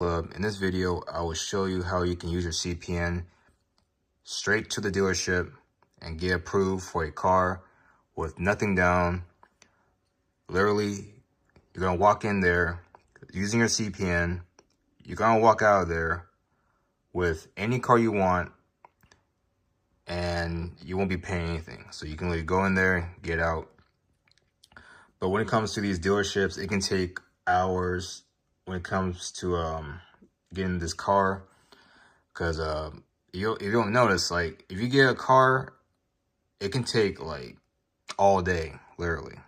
In this video, I will show you how you can use your CPN straight to the dealership and get approved for a car with nothing down. Literally, you're gonna walk in there using your CPN. You're gonna walk out of there with any car you want and you won't be paying anything. So you can literally go in there, get out. But when it comes to these dealerships, it can take hours when it comes to getting this car, because you don't notice, like, if you get a car, it can take like all day, literally,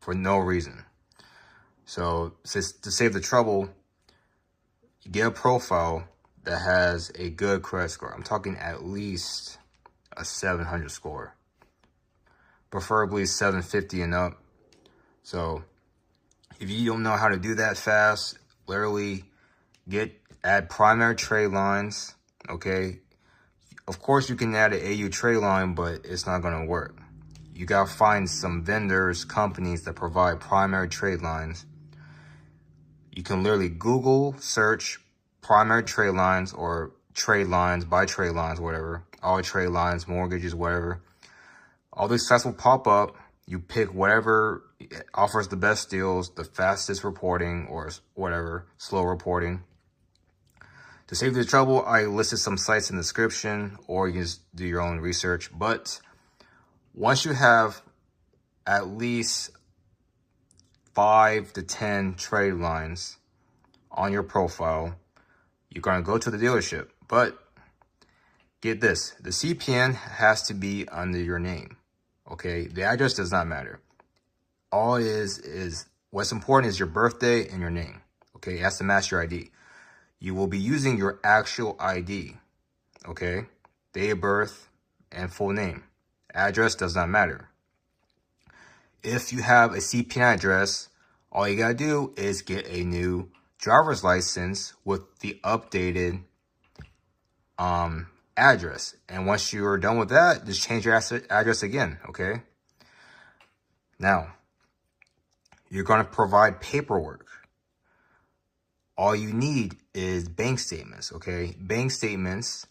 for no reason. So to save the trouble, you get a profile that has a good credit score. I'm talking at least a 700 score, preferably 750 and up. So if you don't know how to do that fast, literally add primary trade lines, okay? Of course, you can add an AU trade line, but it's not gonna work. You gotta find some vendors, companies that provide primary trade lines. You can literally Google search primary trade lines or trade lines, buy trade lines, whatever, all trade lines, mortgages, whatever. All these sites will pop up. You pick whatever offers the best deals, the fastest reporting, or whatever, slow reporting. To save the trouble, I listed some sites in the description, or you can just do your own research. But once you have at least 5 to 10 trade lines on your profile, you're going to go to the dealership. But get this, the CPN has to be under your name, okay? The address does not matter. All it is what's important is your birthday and your name, okay? It has to match your ID. You will be using your actual ID, okay? Date of birth and full name. Address does not matter. If you have a CPN address, all you gotta do is get a new driver's license with the updated address. And once you're done with that, just change your address again, okay? Now, you're gonna provide paperwork. All you need is bank statements, okay? Bank statements,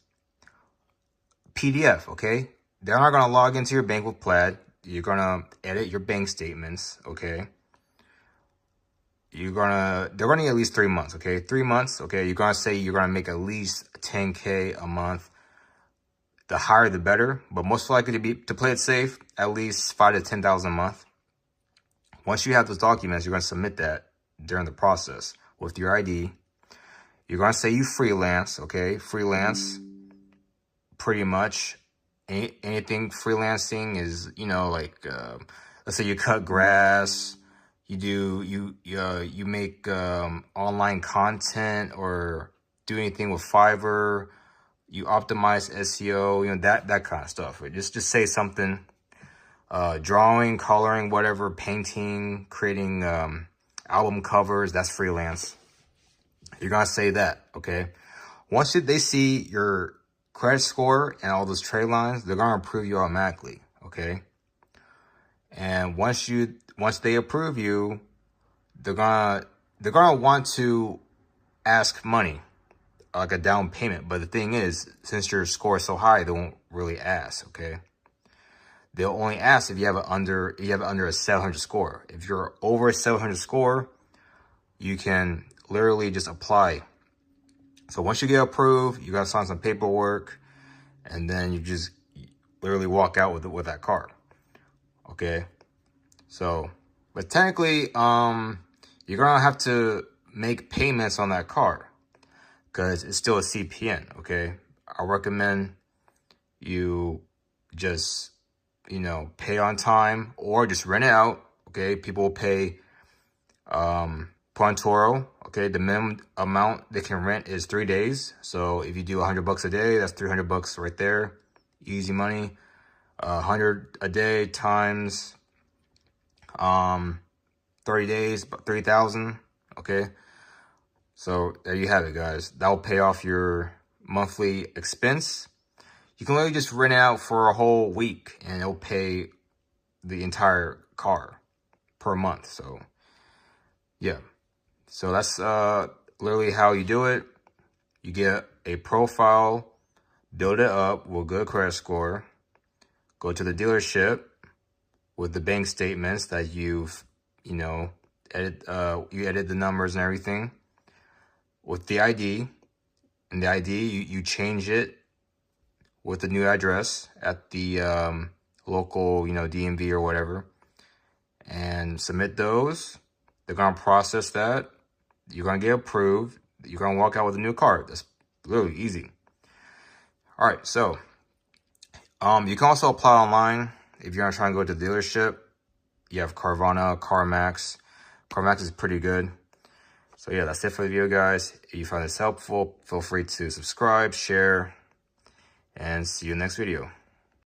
PDF, okay? They're not gonna log into your bank with Plaid. You're gonna edit your bank statements, okay? They're gonna need at least 3 months, okay? 3 months, okay? You're gonna say you're gonna make at least 10K a month. The higher the better, but most likely to play it safe, at least 5 to 10,000 a month. Once you have those documents, you're gonna submit that during the process with your ID. You're gonna say you freelance, okay? Freelance, pretty much anything freelancing is, like, let's say you cut grass, you make online content, or do anything with Fiverr, you optimize SEO, that kind of stuff. Just say something, drawing, coloring, whatever, painting, creating album covers, that's freelance. You're gonna say that, okay? Once they see your credit score and all those trade lines, they're gonna approve you automatically, okay? And once they approve you, they're gonna want to ask money, like a down payment. But the thing is, since your score is so high, they won't really ask, okay? They'll only ask if you have under a 700 score. If you're over a 700 score, you can literally just apply. So once you get approved, you gotta sign some paperwork, and then you just literally walk out with that car, okay? So, but technically, you're gonna have to make payments on that car because it's still a CPN, okay? I recommend you just, pay on time or just rent it out, okay? People will pay Pontoro, okay? The minimum amount they can rent is 3 days. So if you do $100 a day, that's $300 right there. Easy money. 100 a day times 30 days, about 3,000, okay? So there you have it, guys. That'll pay off your monthly expense. You can literally just rent it out for a whole week and it'll pay the entire car per month. So yeah, so that's literally how you do it. You get a profile, build it up with good credit score, go to the dealership with the bank statements that you've, you edit the numbers and everything with the ID. And the ID, you change it with the new address at the local, DMV or whatever, and submit those. They're gonna process that. You're gonna get approved. You're gonna walk out with a new car. That's literally easy. All right, so you can also apply online if you're not trying to go to the dealership. You have Carvana, CarMax. CarMax is pretty good. So yeah, that's it for the video, guys. If you found this helpful, feel free to subscribe, share, and see you in the next video.